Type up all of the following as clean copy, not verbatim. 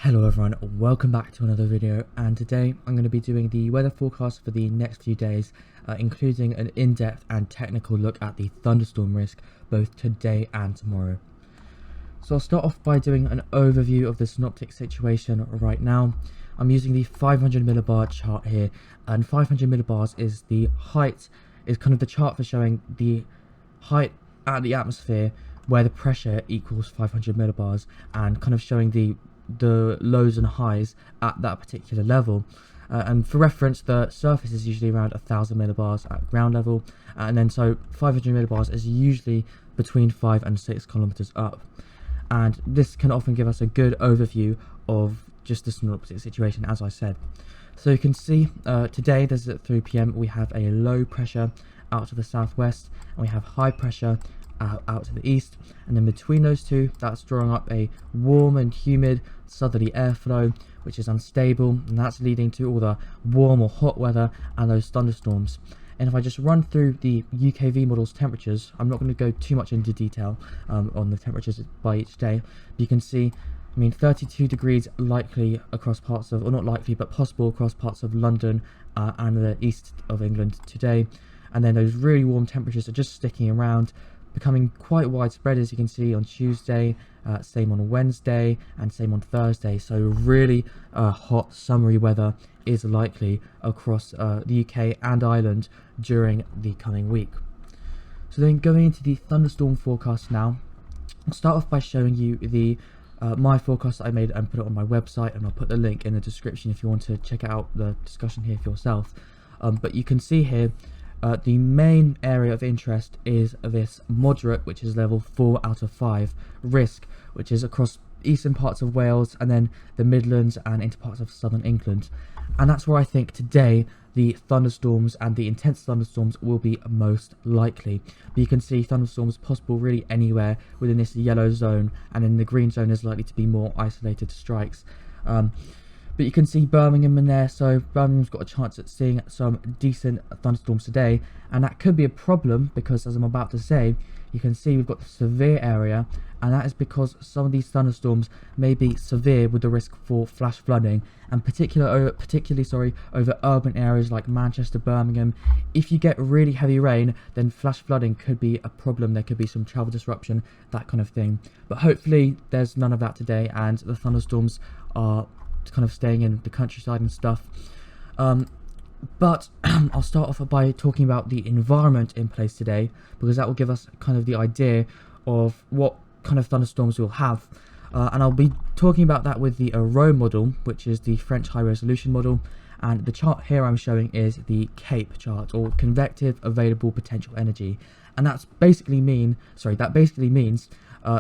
Hello everyone, welcome back to another video, and today I'm going to be doing the weather forecast for the next few days, including an in-depth and technical look at the thunderstorm risk both today and tomorrow. So I'll start off by doing an overview of the synoptic situation right now. I'm using the 500 millibar chart here, and 500 millibars is the height, is kind of the chart for showing the height at the atmosphere where the pressure equals 500 millibars, and kind of showing the lows and highs at that particular level. And for reference, the surface is usually around 1000 millibars at ground level, and then so 500 millibars is usually between 5 and 6 kilometers up, and this can often give us a good overview of just the synoptic situation, as I said. So you can see today, this is at 3 p.m, we have a low pressure out to the southwest, and we have high pressure out to the east, and then between those two, that's drawing up a warm and humid southerly airflow, which is unstable, and that's leading to all the warm or hot weather and those thunderstorms. And if I just run through the UKV model's temperatures, I'm not going to go too much into detail on the temperatures by each day, but you can see, 32 degrees likely across parts of, or not likely, but possible across parts of London and the east of England today. And then those really warm temperatures are just sticking around, becoming quite widespread, as you can see, on Tuesday, same on Wednesday, and same on Thursday. So really hot summery weather is likely across the UK and Ireland during the coming week. So then going into the thunderstorm forecast now, I'll start off by showing you the my forecast that I made and put it on my website, and I'll put the link in the description if you want to check out the discussion here for yourself. But you can see here, the main area of interest is this moderate, which is level 4 out of 5 risk, which is across eastern parts of Wales and then the Midlands and into parts of southern England. And that's where I think today the thunderstorms and the intense thunderstorms will be most likely. But you can see thunderstorms possible really anywhere within this yellow zone, and then the green zone is likely to be more isolated strikes. But you can see Birmingham in there, so Birmingham's got a chance at seeing some decent thunderstorms today, and that could be a problem because, as I'm about to say, you can see we've got the severe area, and that is because some of these thunderstorms may be severe with the risk for flash flooding, and particularly over urban areas like Manchester, Birmingham. If you get really heavy rain, then flash flooding could be a problem. There could be some travel disruption, that kind of thing. But hopefully there's none of that today, and the thunderstorms are kind of staying in the countryside and stuff. But I'll start off by talking about the environment in place today, because that will give us kind of the idea of what kind of thunderstorms we'll have. And I'll be talking about that with the Aero model, which is the French high resolution model, and the chart here I'm showing is the CAPE chart, or convective available potential energy, and that basically means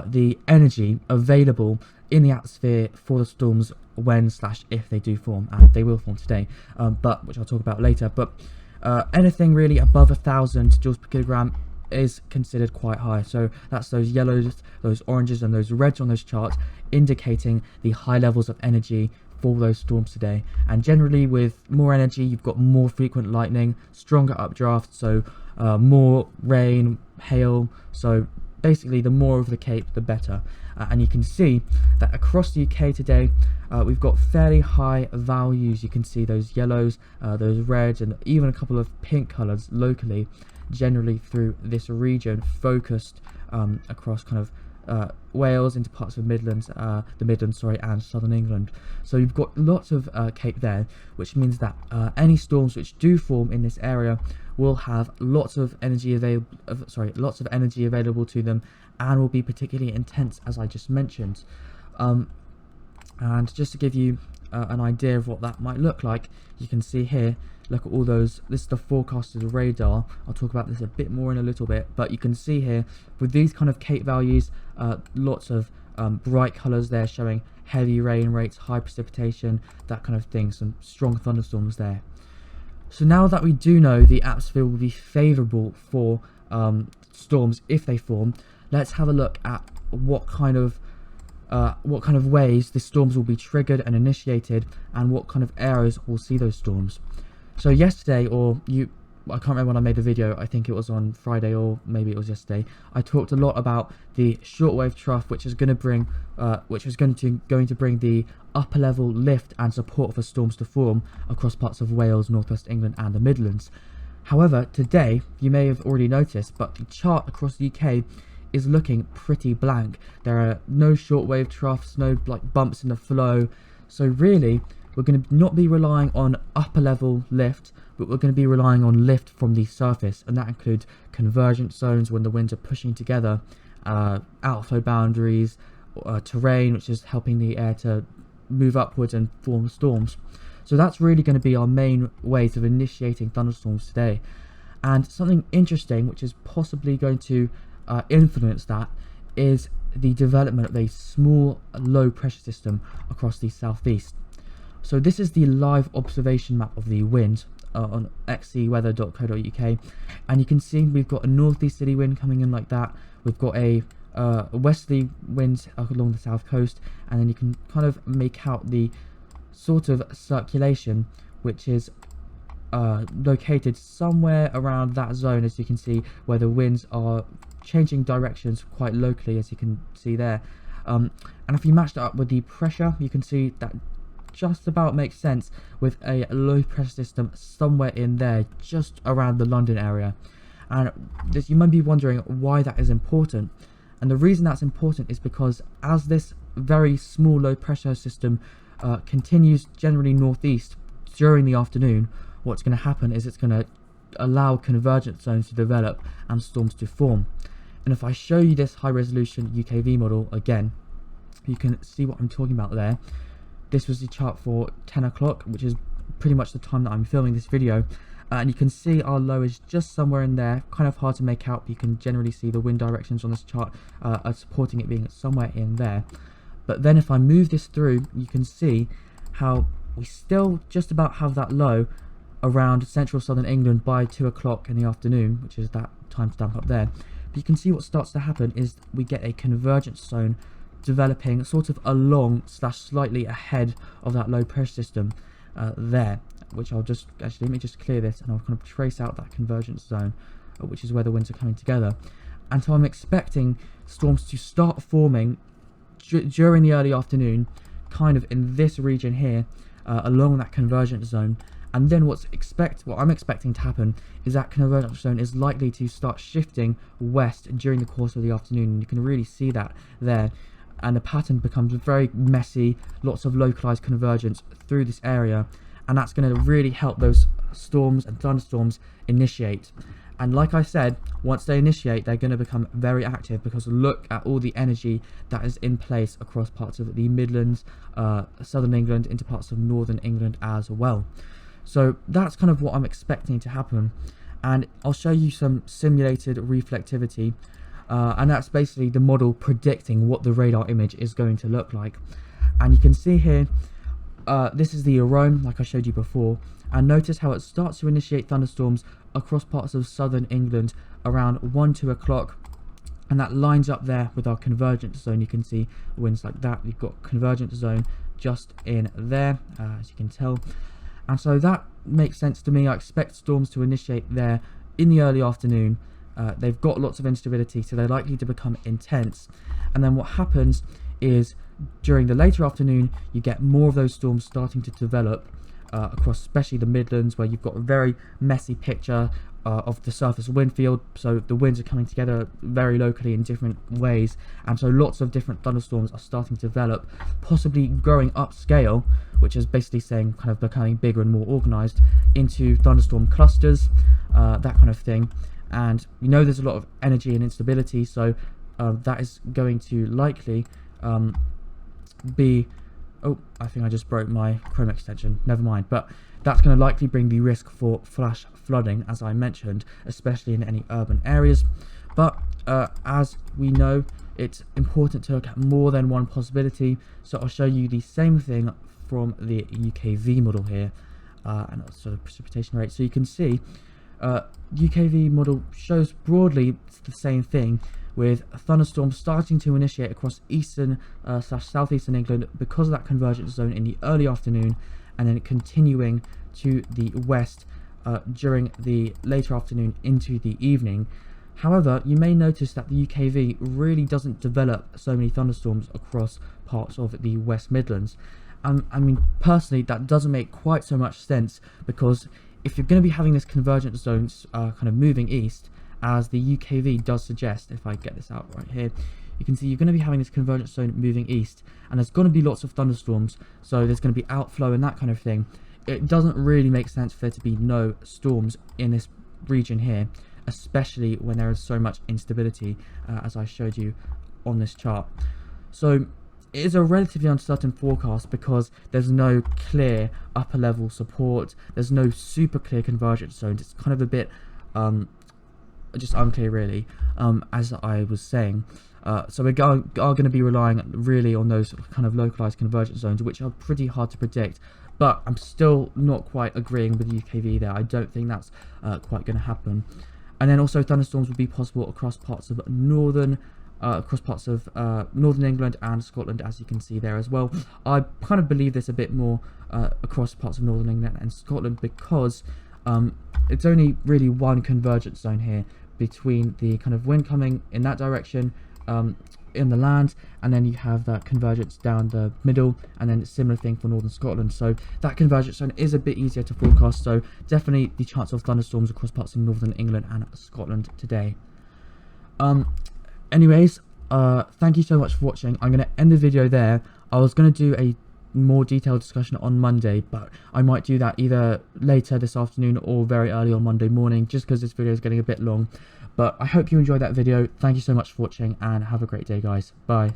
the energy available in the atmosphere for the storms when/if they do form, and they will form today, but which I'll talk about later. But anything really above 1000 joules per kilogram is considered quite high. So that's those yellows, those oranges, and those reds on those charts, indicating the high levels of energy for those storms today. And generally, with more energy, you've got more frequent lightning, stronger updrafts, so more rain, hail. So basically, the more of the Cape, the better. And you can see that across the UK today, we've got fairly high values. You can see those yellows, those reds, and even a couple of pink colours locally, generally through this region, focused across kind of Wales into parts of Midlands, and southern England. So you've got lots of Cape there, which means that any storms which do form in this area will have lots of energy available to them, and will be particularly intense, as I just mentioned. And just to give you an idea of what that might look like, you can see here, look at all those, this is the forecasted radar. I'll talk about this a bit more in a little bit, but you can see here with these kind of Cape values, lots of bright colours there showing heavy rain rates, high precipitation, that kind of thing, some strong thunderstorms there. So now that we do know the atmosphere will be favourable for storms if they form, let's have a look at what kind of ways the storms will be triggered and initiated, and what kind of areas will see those storms. So yesterday, or I can't remember when I made the video, I think it was on Friday or maybe it was yesterday. I talked a lot about the shortwave trough, which is going to bring going to bring the upper level lift and support for storms to form across parts of Wales, northwest England and the Midlands. However, today, you may have already noticed, but the chart across the UK is looking pretty blank. There are no shortwave troughs, no like bumps in the flow. So really, we're going to not be relying on upper level lift, but we're going to be relying on lift from the surface, and that includes convergence zones when the winds are pushing together, outflow boundaries, terrain which is helping the air to move upwards and form storms. So that's really going to be our main ways of initiating thunderstorms today. And something interesting which is possibly going to influence that is the development of a small low pressure system across the southeast. So this is the live observation map of the wind on xcweather.co.uk, and you can see we've got a northeasterly wind coming in like that. We've got a westerly winds along the south coast, and then you can kind of make out the sort of circulation which is located somewhere around that zone, as you can see, where the winds are changing directions quite locally, as you can see there. And if you match that up with the pressure, you can see that just about makes sense, with a low pressure system somewhere in there just around the London area. And you might be wondering why that is important, and the reason that's important is because as this very small low pressure system continues generally northeast during the afternoon, what's going to happen is it's going to allow convergence zones to develop and storms to form. And if I show you this high resolution UKV model again, you can see what I'm talking about there. This was the chart for 10 o'clock, which is pretty much the time that I'm filming this video. And you can see our low is just somewhere in there, kind of hard to make out. You can generally see the wind directions on this chart are supporting it being somewhere in there. But then if I move this through, you can see how we still just about have that low around central southern England by 2 o'clock in the afternoon, which is that timestamp up there. But you can see what starts to happen is we get a convergence zone developing sort of along / slightly ahead of that low pressure system there, which I'll just actually, let me just clear this and I'll kind of trace out that convergence zone, which is where the winds are coming together. And so I'm expecting storms to start forming during the early afternoon, kind of in this region here, along that convergence zone. And then what I'm expecting to happen is that convergence zone is likely to start shifting west during the course of the afternoon, and you can really see that there. And the pattern becomes very messy, lots of localized convergence through this area, and that's going to really help those storms and thunderstorms initiate. And like I said, once they initiate, they're going to become very active, because look at all the energy that is in place across parts of the Midlands, southern England, into parts of northern England as well. So that's kind of what I'm expecting to happen, and I'll show you some simulated reflectivity. And that's basically the model predicting what the radar image is going to look like. And you can see here, this is the arome like I showed you before, and notice how it starts to initiate thunderstorms across parts of southern England around 1-2 o'clock, and that lines up there with our convergence zone. You can see winds like that. You've got convergence zone just in there, as you can tell, and so that makes sense to me. I expect storms to initiate there in the early afternoon. They've got lots of instability, so they're likely to become intense. And then what happens is during the later afternoon, you get more of those storms starting to develop across especially the Midlands, where you've got a very messy picture of the surface wind field. So the winds are coming together very locally in different ways, and so lots of different thunderstorms are starting to develop, possibly growing upscale, which is basically saying kind of becoming bigger and more organized into thunderstorm clusters, that kind of thing. And you know there's a lot of energy and instability, so that is going to likely be, oh, I think I just broke my Chrome extension, never mind, but that's going to likely bring the risk for flash flooding, as I mentioned, especially in any urban areas. But as we know, it's important to look at more than one possibility, so I'll show you the same thing from the UKV model here, and also the precipitation rate. So you can see UKV model shows broadly the same thing, with thunderstorms starting to initiate across eastern / southeastern England because of that convergence zone in the early afternoon, and then continuing to the west during the later afternoon into the evening. However, you may notice that the UKV really doesn't develop so many thunderstorms across parts of the West Midlands. I mean, personally, that doesn't make quite so much sense, because if you're going to be having this convergence zone kind of moving east, as the UKV does suggest, if I get this out right here, you can see you're going to be having this convergence zone moving east, and there's going to be lots of thunderstorms, so there's going to be outflow and that kind of thing. It doesn't really make sense for there to be no storms in this region here, especially when there is so much instability, as I showed you on this chart. So it is a relatively uncertain forecast, because there's no clear upper level support, there's no super clear convergence zones. It's kind of a bit just unclear, really, as I was saying. So we are going to be relying really on those kind of localized convergence zones, which are pretty hard to predict. But I'm still not quite agreeing with UKV there. I don't think that's quite going to happen. And then also thunderstorms will be possible across parts of northern England and Scotland, as you can see there as well. I kind of believe this a bit more across parts of northern England and Scotland, because it's only really one convergence zone here between the kind of wind coming in that direction in the land, and then you have that convergence down the middle, and then similar thing for northern Scotland. So that convergence zone is a bit easier to forecast, so definitely the chance of thunderstorms across parts of northern England and Scotland today. Anyways, thank you so much for watching. I'm going to end the video there. I was going to do a more detailed discussion on Monday, but I might do that either later this afternoon or very early on Monday morning, just because this video is getting a bit long. But I hope you enjoyed that video. Thank you so much for watching, and have a great day, guys. Bye.